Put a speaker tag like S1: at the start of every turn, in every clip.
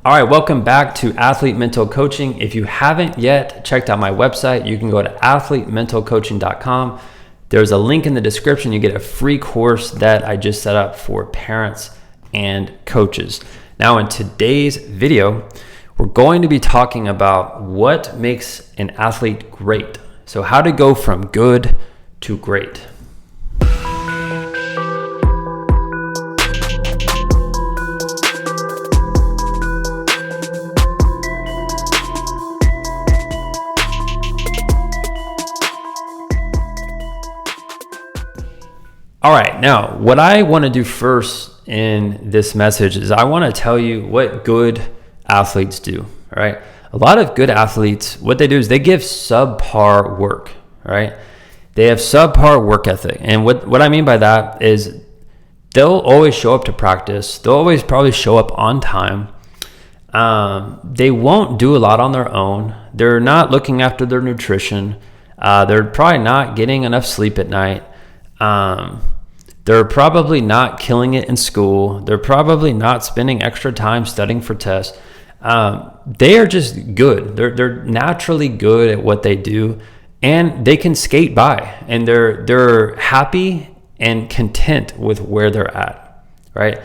S1: All right, welcome back to Athlete Mental Coaching. If you haven't yet checked out my website, you can go to athletementalcoaching.com. There's a link in the description. You get a free course that I just set up for parents and coaches. Now, in today's video, we're going to be talking about what makes an athlete great. So how to go from good to great. All right, now what I want to do first in this message is I want to tell you what good athletes do, all right? A lot of good athletes, what they do is they give subpar work, all right? They have subpar work ethic. And what I mean by that is they'll always show up to practice. They'll always probably show up on time. They won't do a lot on their own. They're not looking after their nutrition. They're probably not getting enough sleep at night. They're probably not killing it in school. They're probably not spending extra time studying for tests. They are just good. They're naturally good at what they do, and they can skate by, and they're happy and content with where they're at, right?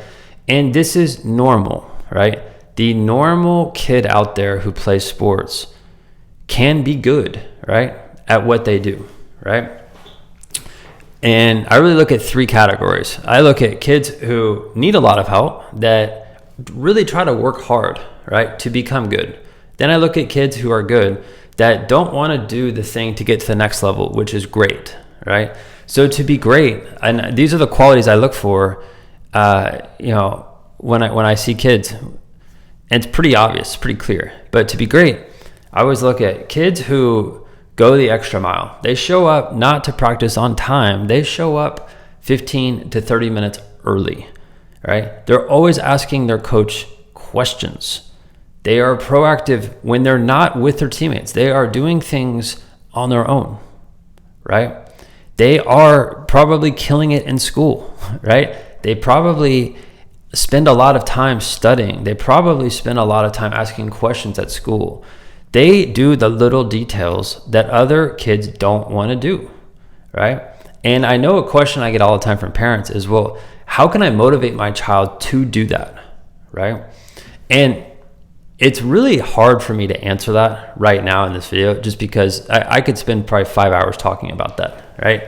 S1: And this is normal, right? The normal kid out there who plays sports can be good, right, at what they do, right? And I really look at three categories. I look at kids who need a lot of help that really try to work hard, right, to become good. Then I look at kids who are good that don't want to do the thing to get to the next level, which is great, right? So to be great, and these are the qualities I look for, when I see kids, and it's pretty obvious, pretty clear. But to be great, I always look at kids who go the extra mile. They show up not to practice on time. They show up 15 to 30 minutes early, right? They're always asking their coach questions. They are proactive when they're not with their teammates. They are doing things on their own, right? They are probably killing it in school, right? They probably spend a lot of time studying. They probably spend a lot of time asking questions at school. They do the little details that other kids don't want to do, right? And I know a question I get all the time from parents is, well, how can I motivate my child to do that, right? And it's really hard for me to answer that right now in this video, just because I could spend probably 5 hours talking about that, right?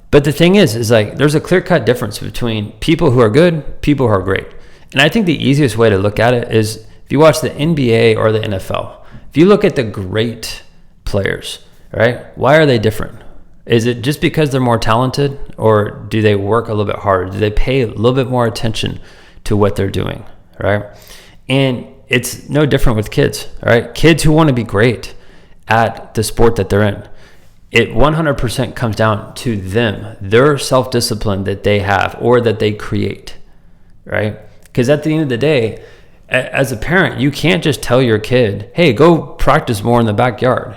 S1: But the thing is like there's a clear-cut difference between people who are good, people who are great. And I think the easiest way to look at it is if you watch the NBA or the NFL, if you look at the great players, right? Why are they different? Is it just because they're more talented, or do they work a little bit harder? Do they pay a little bit more attention to what they're doing, right? And it's no different with kids, right? Kids who want to be great at the sport that they're in, it 100% comes down to them, their self-discipline that they have or that they create, right? Because at the end of the day, as a parent, you can't just tell your kid, hey, go practice more in the backyard,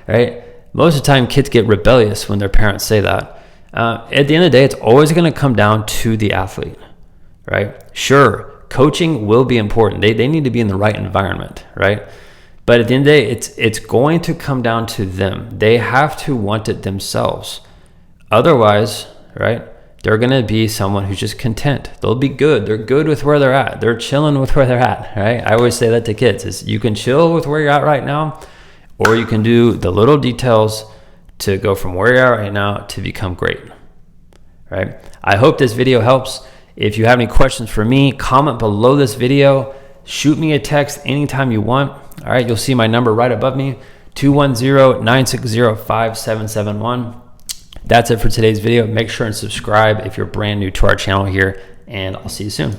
S1: right? Most of the time, kids get rebellious when their parents say that. At the end of the day, it's always going to come down to the athlete, right? Sure, coaching will be important. They need to be in the right environment, right? But at the end of the day, it's going to come down to them. They have to want it themselves. Otherwise, right, they're going to be someone who's just content. They'll be good. They're good with where they're at. They're chilling with where they're at, right? I always say that to kids is you can chill with where you're at right now, or you can do the little details to go from where you're at right now to become great, right? I hope this video helps. If you have any questions for me, comment below this video. Shoot me a text anytime you want. All right, you'll see my number right above me, 210-960-5771. That's it for today's video. Make sure and subscribe if you're brand new to our channel here, and I'll see you soon.